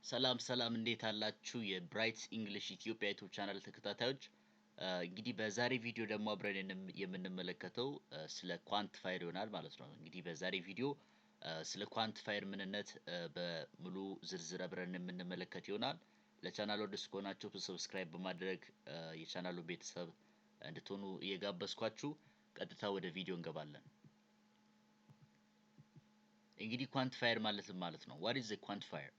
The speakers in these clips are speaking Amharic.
ሰላም እንዴት አላችሁ? የብራይት እንግሊሽ ኢትዮጵያ ዩቲዩብ ቻናል ተከታታዮች እንግዲህ በዛሬ ቪዲዮ ደግሞ አብረን የምንመለከተው ስለ ኳንቲፋየር ይሆናል ማለት ነው። እንግዲህ በዛሬ ቪዲዮ ስለ ኳንቲፋየር ምንነት በሙሉ ዝርዝር አብረን የምንመለከት ይሆናል። ለቻናሉ አዲስ ከሆናችሁ ሰብስክራይብ በማድረግ የቻናሉ ቤተሰብ እንድትሆኑ እየጋበዝኳችሁ ቀጥታ ወደ ቪዲዮ እንገባለን። እንግዲህ ኳንቲፋየር ማለት ነው? What is a quantifier?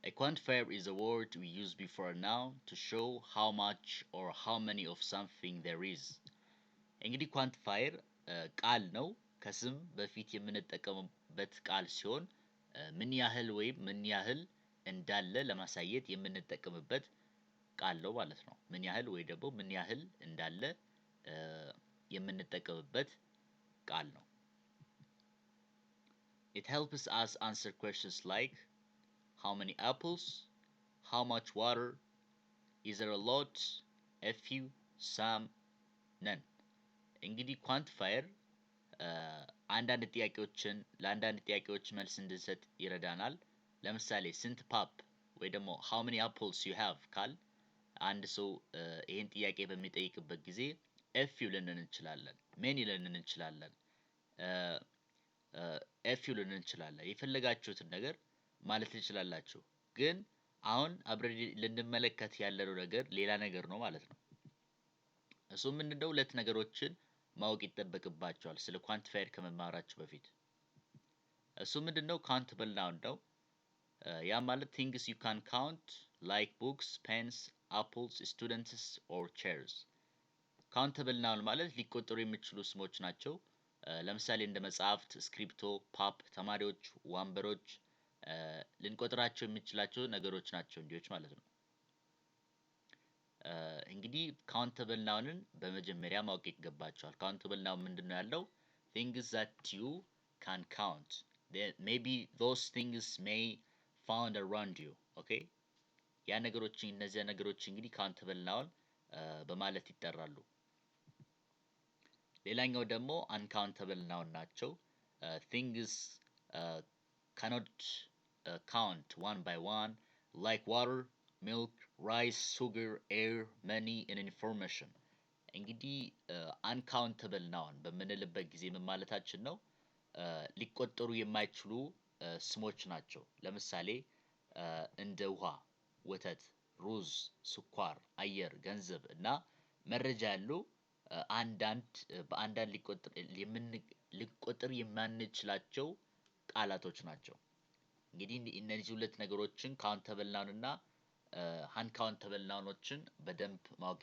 A quantifier is a word we use before a noun to show how much or how many of something there is. እንግዲህ ኳንቲፋየር ቃል ነው። ከስም በፊት የምንጠቀምበት ቃል ሲሆን ምን ያህል ወይም ምን ያህል እንዳለ ለማሳየት የምንጠቀምበት ቃል ነው ማለት ነው። ምን ያህል ወይ ደግሞ ምን ያህል እንዳለ የምንጠቀምበት ቃል ነው። It helps us answer questions like how many apples, how much water, is there a lot, a few, some, none. እንግዲህ ኳንቲፋየር አንዳንድ ጥያቄዎች መልስ እንድንሰጥ ይረዳናል። ለምሳሌ ስንት ፓፕ ወይ ደግሞ how many apples you have ካል አንድ ሰው ይሄን ጥያቄ በሚጠይቅበት ጊዜ a few ልንል እንችላለን፣ many ልንል እንችላለን፣ a few ልንል እንችላለን። የፈለጋችሁትን ነገር ማለት ትችላላችሁ። ግን አሁን አብረን ልንመለከት ያለነው ነገር ሌላ ነገር ነው ማለት ነው። እሱ ምንድነው? ሁለት ነገሮችን ማወቅ ይጠበቅባቸዋል ስለ ኳንቲፋየር ከመማራችሁ በፊት። እሱ ምንድነው? ካውንተብል ናውን ነው። ያ ማለት things you can count like books, pens, apples, students or chairs. ካውንተብል ናውን ማለት ሊቆጠሩ የሚችሉ ስሞች ናቸው። ለምሳሌ እንደ መጽሐፍት፣ ስክሪፕቶ፣ ፓፕ፣ ተማሪዎች፣ ወንበሮች ልንቆጥራቸው የምንችላቸው ነገሮች ናቸው እንዲዎች ማለት ነው። እንግዲህ ካውንተብል ናውንን በመጀመሪያ ማወቅ ይገባቸዋል። ካውንተብል ናውን ምንድነው ያለው? things that you can count. Maybe those things may found around you. Okay? እነዚያ ነገሮች እንግዲህ ካውንተብል ናውን በማለት ይጠራሉ። ሌላኛው ደግሞ አንካውንተብል ናውን ናቸው። things cannot count one by one like water, milk, rice, sugar, air, money and information. እንግዲህ አንካውንተብል ናውን በምንልበት ጊዜ ምን ማለታችን ነው? ሊቆጠሩ የማይችሉ ስሞች ናቸው። ለምሳሌ እንደ ውሃ፣ ወተት፣ ሩዝ፣ ስኳር፣ አየር፣ ገንዘብ እና መረጃ ያሉ በአንዳንድ ሊቆጠር የማንችላቸው ቃላቶች ናቸው። እንግዲህ እነዚህ ሁለት ነገሮችን ካውንተብል ናውን እና አንካውንተብል ናውኖችን በደንብ ማወቅ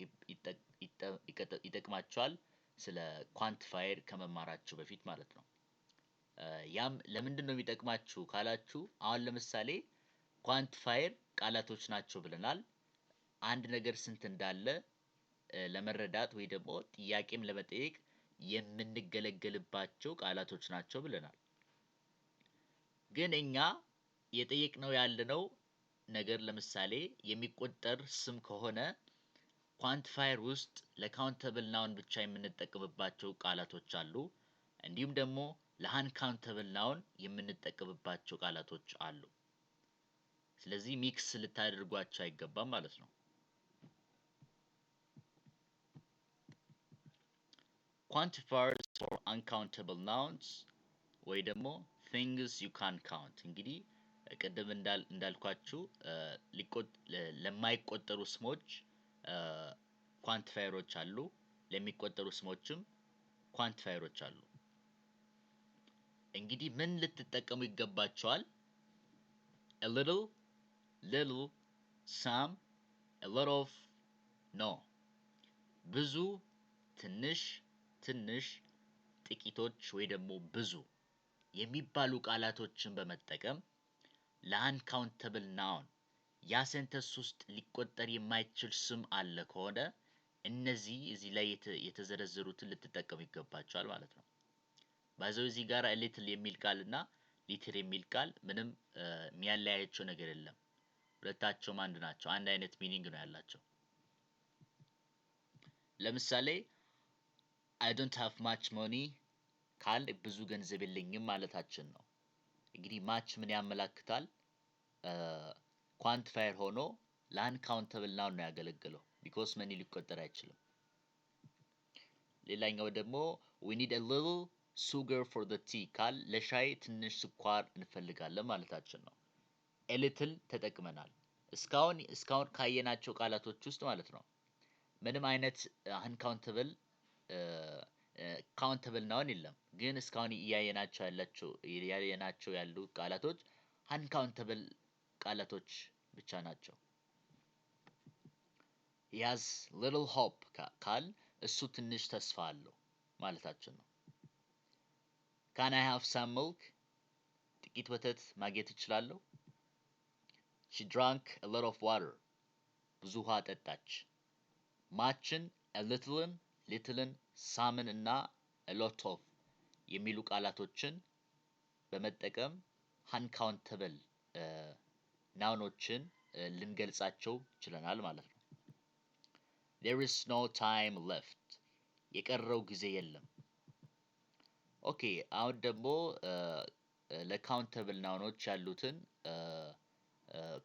ይጠቅማቸዋል ስለ ኳንቲፋየር ከመማራችሁ በፊት ማለት ነው። ያም ለምንድነው የሚጠቅማችሁ ካላችሁ አሁን ለምሳሌ ኳንቲፋየር ቃላቶች ናቸው ብለናል። አንድ ነገር ስንት እንዳለ ለመረዳት ወይ ደግሞ ጥያቄም ለመጠየቅ የምንገለገልባቸው ቃላቶች ናቸው ብለናል። ግን እኛ የጠየቅነው ያለነው ነገር ለምሳሌ የሚቆጠር ስም ከሆነ ኳንቲፋየር ውስጥ ለካውንተብል ናውን ብቻ የምንጠቀምባቸው ቃላቶች አሉ። እንዲሁም ደግሞ ለአንካውንተብል ናውን የምንጠቀምባቸው ቃላቶች አሉ። ስለዚህ ሚክስ ልታደርጓቸው አይገባም ማለት ነው። quantifiers for uncountable nouns ወይ ደግሞ things you can count። እንግዲህ ቅድም እንዳልኳችሁ ለማይቆጠሩ ስሞች ኳንቲፋየሮች አሉ፣ ለሚቆጠሩ ስሞችም ኳንቲፋየሮች አሉ። እንግዲህ ምን ልትጠቀሙ ይገባቸዋል? a little, some, a lot of, no። ብዙ፣ ትንሽ፣ ጥቂቶች ወይ ደግሞ ብዙ የሚባሉ ቃላቶችን በመጠቀም ለአንካውንተብል ናውን ያ ሴንተንስ ውስጥ ሊቆጠር የማይችል ስም አለ ከሆነ እነዚህ እዚህ ላይ የተዘረዘሩትን ልትጠቀሙ ይገባቸዋል ማለት ነው። ባይዘው እዚህ ጋር ሊትል የሚል ቃል እና ሊትል የሚል ቃል ምንም የሚያለያያቸው ነገር የለም። ሁለታቸውም አንድ ናቸው። አንድ አይነት ሚኒንግ ነው ያላቸው። ለምሳሌ I don't have much money ካል ብዙ ገንዘብ የለኝም ማለታችን ነው። እንግዲህ ማች ምን ያመላክታል? ኳንቲፋየር ሆኖ ለአንካውንተብል ናውን ነው ያገለገለው ቢኮዝ መኒ ሊቆጠር አይችልም። ሌላኛው ደግሞ we need a little sugar for the tea ካል ለሻይ ትንሽ ስኳር እንፈልጋለን ማለታችን ነው። a little ተጠቅመናል። እስካሁን ካየናቸው ቃላቶች ውስጥ ማለት ነው ምንም አይነት አንካውንተብል ካውንተብል ናውን የለም። ግን እስካሁን እያየናቸው ያሉ ቃላቶች አንካውንተብል ቃላቶች ብቻ ናቸው። he has little hope ካል እሱ ትንሽ ተስፋ አለው ማለታችን ነው። can I have some milk ጥቂት ወተት ማግኘት እችላለሁ? she drank a lot of water ብዙ ውሃ ጠጣች። muchን a littleን ሳምን እና a lot of የሚሉ ቃላቶችን በመጠቀም አንካውንተብል ናውኖችን ልንገልጻቸው ችለናል ማለት ነው። there is no time left የቀረው ጊዜ የለም። ኦኬ አሁን ደግሞ ለካውንተብል ናውኖች ያሉትን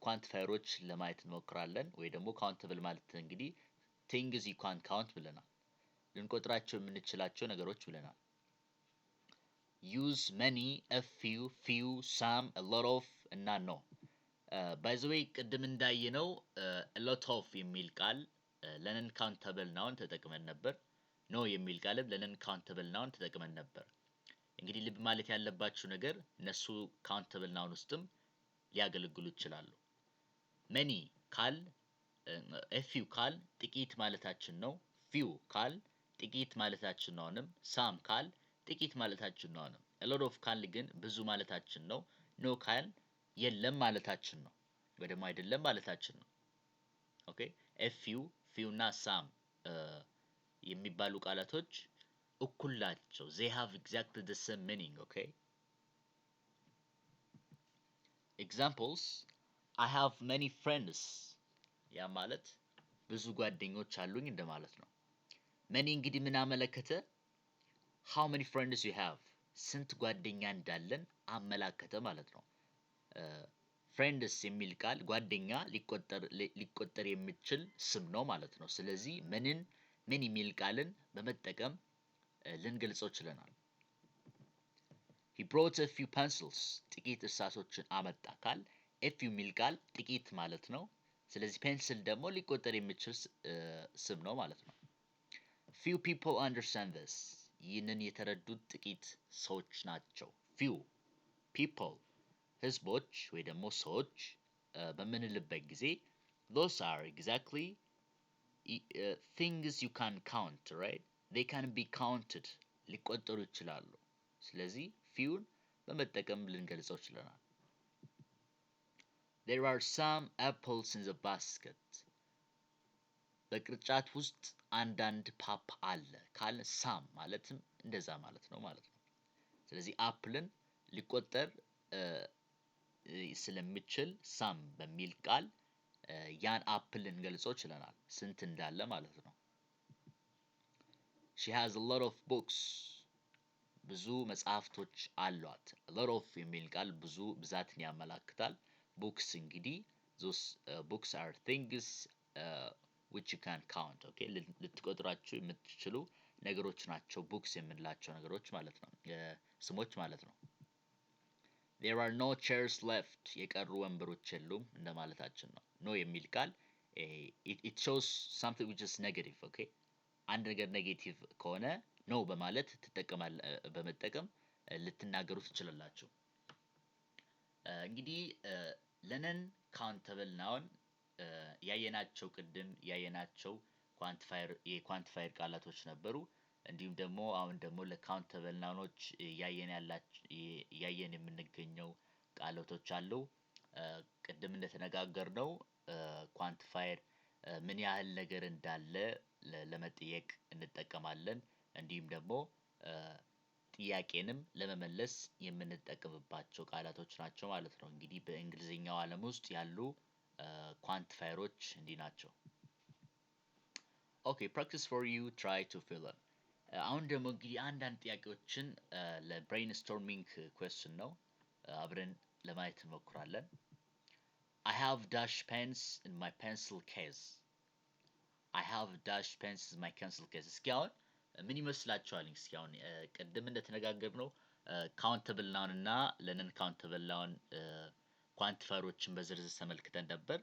ኳንቲፋየሮች ለማየት እንሞክራለን። ወይ ደግሞ ካውንተብል ማለት እንግዲህ things you can count ብለናል። ልንቆጥራቸው የምንችላቸው ነገሮች ብለናል። use many a few some a lot of እና no by the way ቅድም እንዳየነው a lot of የሚል ቃል ለነን ካውንተብል ናውን ተጠቅመን ነበር። ኖ የሚል ቃልም ለነን ካውንተብል ናውን ተጠቅመን ነበር። እንግዲህ ልብ ማለት ያለባችሁ ነገር እነሱ ካውንተብል ናውን ውስጥም ሊያገለግሉ ይችላሉ። many ካል a few ካል ጥቂት ማለታችን ነው። few ካል ጥቂት ማለታችን ነው። some ካል ጥቂት ማለታችን ነው። a lot of ካል ግን ብዙ ማለታችን ነው። no ካል የለም ማለታችን ነው ወይ ደግሞ አይደለም ማለታችን ነው። ኦኬ a few እና some የሚባሉ ቃላቶች እኩል ናቸው። they have exactly the same meaning. okay examples I have many friends ያ ማለት ብዙ ጓደኞች አሉኝ እንደማለት ነው። many እንግዲህ ምን አመለከተ? how many friends you have ስንት ጓደኛ እንዳለን አመላከተ ማለት ነው። friends የሚል ቃል ጓደኛ ሊቆጠር የሚችል ስም ነው ማለት ነው። ስለዚህ ምን የሚል ቃልን በመጠቀም ልንገልጸው ችለናል። he brought a few pencils ጥቂት እርሳሶችን አመጣ ካል a few የሚል ቃል ጥቂት ማለት ነው። ስለዚህ ፔንስል ደግሞ ሊቆጠር የሚችል ስም ነው ማለት ነው። few people understand this ይህንን የተረዱት ጥቂት ሰዎች ናቸው። few people ህዝቦች ወይ ደግሞ ሰዎች በምንልበት ጊዜ those are exactly things you can count, right? they can be counted ሊቆጠሩ ይችላሉ። ስለዚህ ፊውን በመጠቀም ልንገልጸው ችለናል። there are some apples in the basket በቅርጫት ውስጥ አንዳንድ ፓፓ አለ ካለ ሳም ማለትም እንደዛ ማለት ነው። ስለዚህ አፕልን ሊቆጠር ስለሚችል ሳም በሚል ቃል ያን አፕል ልንገልጸው ችለናል ስንት እንዳለ ማለት ነው። she has a lot of books ብዙ መጽሐፍቶች አሏት። a lot of የሚል ቃል ብዙ ብዛትን ያመላክታል። books እንግዲህ those books are things which you can count. okay ልትቆጥራቸው የምትችሉ ነገሮች ናቸው books የምንላቸው ነገሮች ማለት ነው፣ ስሞች ማለት ነው። there are no chairs left የቀሩ ወንበሮች የሉም እንደማለታችን ነው። no የሚል ቃል it shows something which is negative. okay አንድ ነገር ኔጌቲቭ ከሆነ no በማለት በመጠቀም ልትናገሩ ትችላላችሁ። እንግዲህ ለነን ካውንተብል ናውን ያየናቸው ቅድም ያየናቸው የኳንቲፋየር ቃላቶች ነበሩ። እንዲሁም ደግሞ አሁን ደግሞ ለካውንተብል ናውኖች ያየን የምንገኘው ቃላቶች አሉ። ቅድም እንደተነጋገርነው ኳንቲፋየር ምን ያህል ነገር እንዳለ ለመጠየቅ እንጠቀማለን። እንዲሁም ደግሞ ጥያቄንም ለመመለስ የምንጠቀምባቸው ቃላቶች ናቸው ማለት ነው። እንግዲህ በእንግሊዝኛው ዓለም ውስጥ ያሉ ኳንቲፋየሮች እንዲህ ናቸው። ኦኬ practice for you try to fill in አሁን ደግሞ እንግዲህ አንዳንድ ጥያቄዎችን ለብሬንስቶርሚንግ ኩዌስችን ነው አብረን ለማየት እንሞክራለን። I have dash pens in my pencil case. I have dash pens in my pencil case. እስኪ አሁን ምን ይመስላችኋል? እስኪ አሁን ቅድም እንደተነጋገርነው ካውንተብል ናውን እና ለነን ካውንተብል ናውን ኳንቲፋየሮችን በዝርዝር ተመልክተን ነበር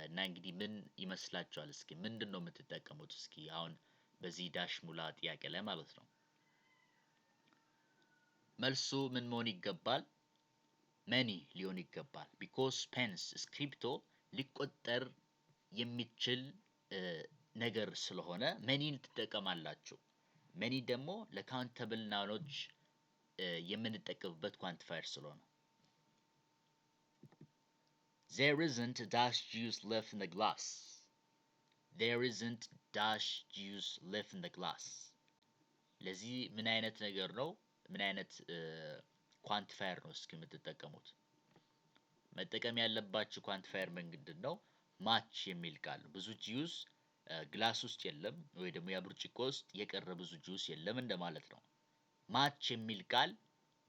እና እንግዲህ ምን ይመስላችኋል? እስኪ ምንድነው የምትጠቀሙት? እስኪ አሁን በዚህ ዳሽ ሙላ ጥያቄ ላይ ማለት ነው። መልሱ ምን መሆን ይገባል? መኒ ሊሆን ይገባል። ቢኮዝ ፔንስ ስክሪፕቶ ሊቆጠር የሚችል ነገር ስለሆነ መኒን ትጠቀማላችሁ። መኒ ደግሞ ለካውንተብል ናውኖች የምንጠቀምበት ኳንቲፋየር ስለሆነ There isn't dash juice left in the glass. There isn't dash juice left in the glass. ለዚህ ምን አይነት ነገር ነው? ምን አይነት ኳንቲፋየር ነው እስኪ የምትጠቀሙት? መጠቀም ያለባችሁ ኳንቲፋየር ምንድን ነው? ማች የሚል ቃል ነው። ብዙ ጁስ ግላስ ውስጥ የለም ወይ ደግሞ ያ ብርጭቆ ውስጥ የቀረ ብዙ ጁስ የለም እንደማለት ነው። ማች የሚል ቃል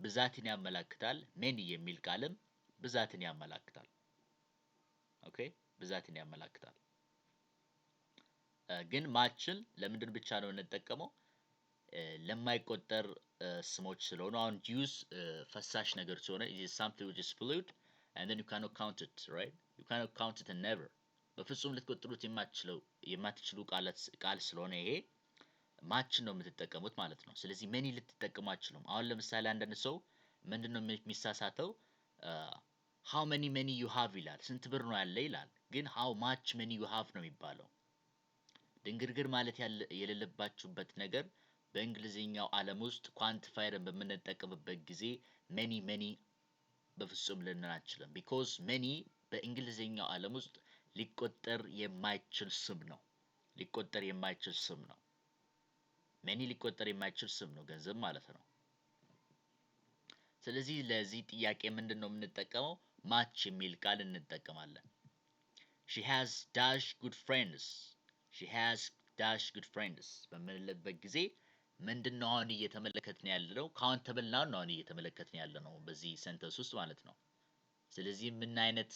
ብዛትን ያመላክታል። ሜኒ የሚል ቃልም ብዛትን ያመላክታል። ኦኬ ብዛትን ያመላክታል። ግን ማችን ለምንድን ብቻ ነው እንጠቀመው? ለማይቆጠር ስሞች ስለሆነ አሁን ጁስ ፈሳሽ ነገር ስለሆነ it is something which is fluid and then you cannot count it, right? You cannot count it and never. በፍጹም ልትቆጥሩት የማትችሉ ቃል ስለሆነ ይሄ ማችን ነው የምትጠቀሙት ማለት ነው። ስለዚህ መኒ ልትጠቀሙ አትችሉም። አሁን ለምሳሌ አንዳንድ ሰው ምንድነው የሚሳሳተው? how many money you have ይላል። ስንት ብር ነው ያለ ይላል። ግን how much money you have ነው የሚባለው። ድንግርግር ማለት የሌለባችሁበት ነገር በእንግሊዝኛው ዓለም ውስጥ ኳንቲፋየርን በምንጠቀምበት ጊዜ መኒ በፍጹም ልንል አንችልም። ቢኮዝ መኒ በእንግሊዝኛው ዓለም ውስጥ ሊቆጠር የማይችል ስም ነው። ሊቆጠር የማይችል ስም ነው። መኒ ሊቆጠር የማይችል ስም ነው፣ ገንዘብ ማለት ነው። ስለዚህ ለዚህ ጥያቄ ምንድነው የምንጠቀመው? ማች የሚል ቃል እንጠቀማለን። She has dash good friends. She has dash good friends በምንልበት ጊዜ ምንድነው አሁን እየተመለከትን ያለነው? ካውንተብል ናውን ነው አሁን እየተመለከትን ያለነው በዚህ ሴንተንስ ውስጥ ማለት ነው። ስለዚህ ምን አይነት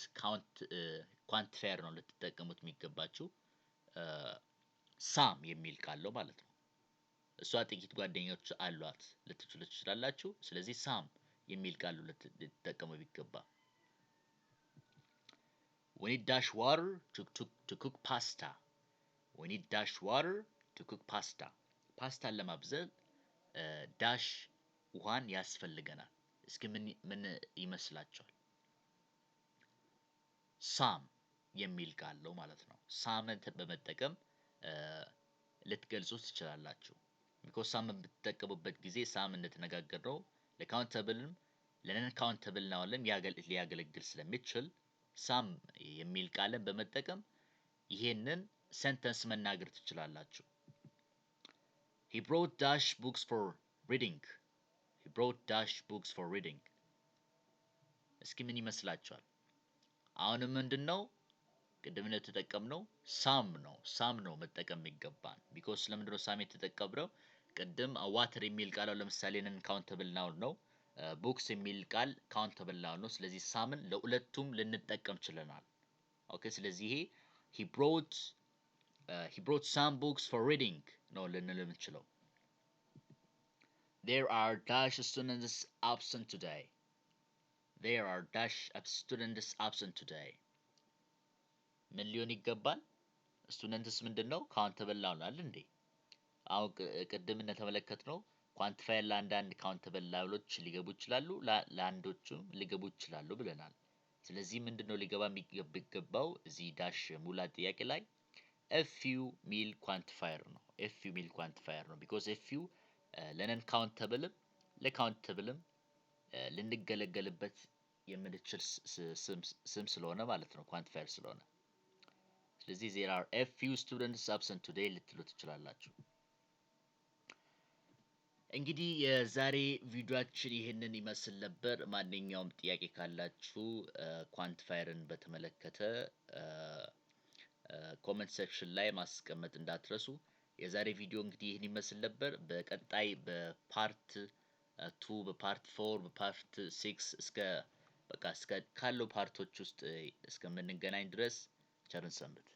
ኳንቲፋየር ነው ልትጠቀሙት የሚገባችሁ? ሳም የሚል ቃል ነው ማለት ነው። እሷ ጥቂት ጓደኞች አሏት ልትችሉ ትችላላችሁ። ስለዚህ ሳም የሚል ቃል ልትጠቀሙ ቢገባ። We need dash water to cook pasta. We need dash water to cook pasta. ፓስታን ለማብሰል ዳሽ ውሃን ያስፈልገናል። እስኪ ምን ይመስላችኋል? ሳም የሚል ቃል ነው ማለት ነው። ሳምን በመጠቀም ልትገልጹት ትችላላችሁ። ቢኮዝ ሳምን በምትጠቀሙበት ጊዜ ሳም እንደተነጋገርነው ለካውንተብልም ለነን ካውንተብል ናውንም ሊያገለግል ስለሚችል ሳም የሚል ቃልን በመጠቀም ይሄንን ሴንተንስ መናገር ትችላላችሁ። He brought dash books for reading. He brought dash books for reading. እስኪ ምን ይመስላችኋል? አሁንም ምንድነው ቅድም እንደተጠቀምነው ሳም ነው መጠቀም የሚገባን። ቢኮዝ ለምንድነው ሳም የተጠቀምነው? ቅድም ዋተር የሚል ቃል ለምሳሌ ነን ካውንተብል ናውን ነው። ቡክስ የሚል ቃል ካውንተብል ናውን ነው። ስለዚህ ሳምን ለሁለቱም ልንጠቀም ችለናል። ኦኬ ስለዚህ ይሄ he brought some books for reading ነው ልንል የምንችለው። There are dash students absent today. There are dash students absent today. ምን ሊሆን ይገባል? ስቱደንትስ ምንድነው? ካውንተብል ናውን አይደል እንዴ? አሁን ቅድም እንደተመለከትነው ኳንቲፋየር ለአንዳንድ ካውንተብል ናውኖች ሊገቡ ይችላሉ፣ ለአንዶቹም ሊገቡ ይችላሉ ብለናል። ስለዚህ ምንድነው ሊገባ የሚገባው እዚህ ዳሽ ሙላት ጥያቄ ላይ ኤፍዩ ሚል ኳንቲፋየር ነው። ኤፍዩ ሚል ኳንቲፋየር ነው። ቢኮዝ ኤፍዩ ለነን ካውንተብልም ለካውንተብልም ልንገለገልበት የምንችል ስም ስለሆነ ማለት ነው፣ ኳንቲፋየር ስለሆነ። ስለዚህ there are a few students absent today ልትሉ ትችላላችሁ። እንግዲህ የዛሬ ቪዲዮአችን ይሄንን ይመስል ነበር። ማንኛውም ጥያቄ ካላችሁ ኳንቲፋየርን በተመለከተ ኮሜንት ሴክሽን ላይ ማስቀመጥ እንዳትረሱ። የዛሬ ቪዲዮ እንግዲህ ይህን ይመስል ነበር። በቀጣይ በፓርት 2 በፓርት 4 በፓርት 6 እስከ በቃ ካለው ፓርቶች ውስጥ እስከምንገናኝ ድረስ ቸርን ሰንብት።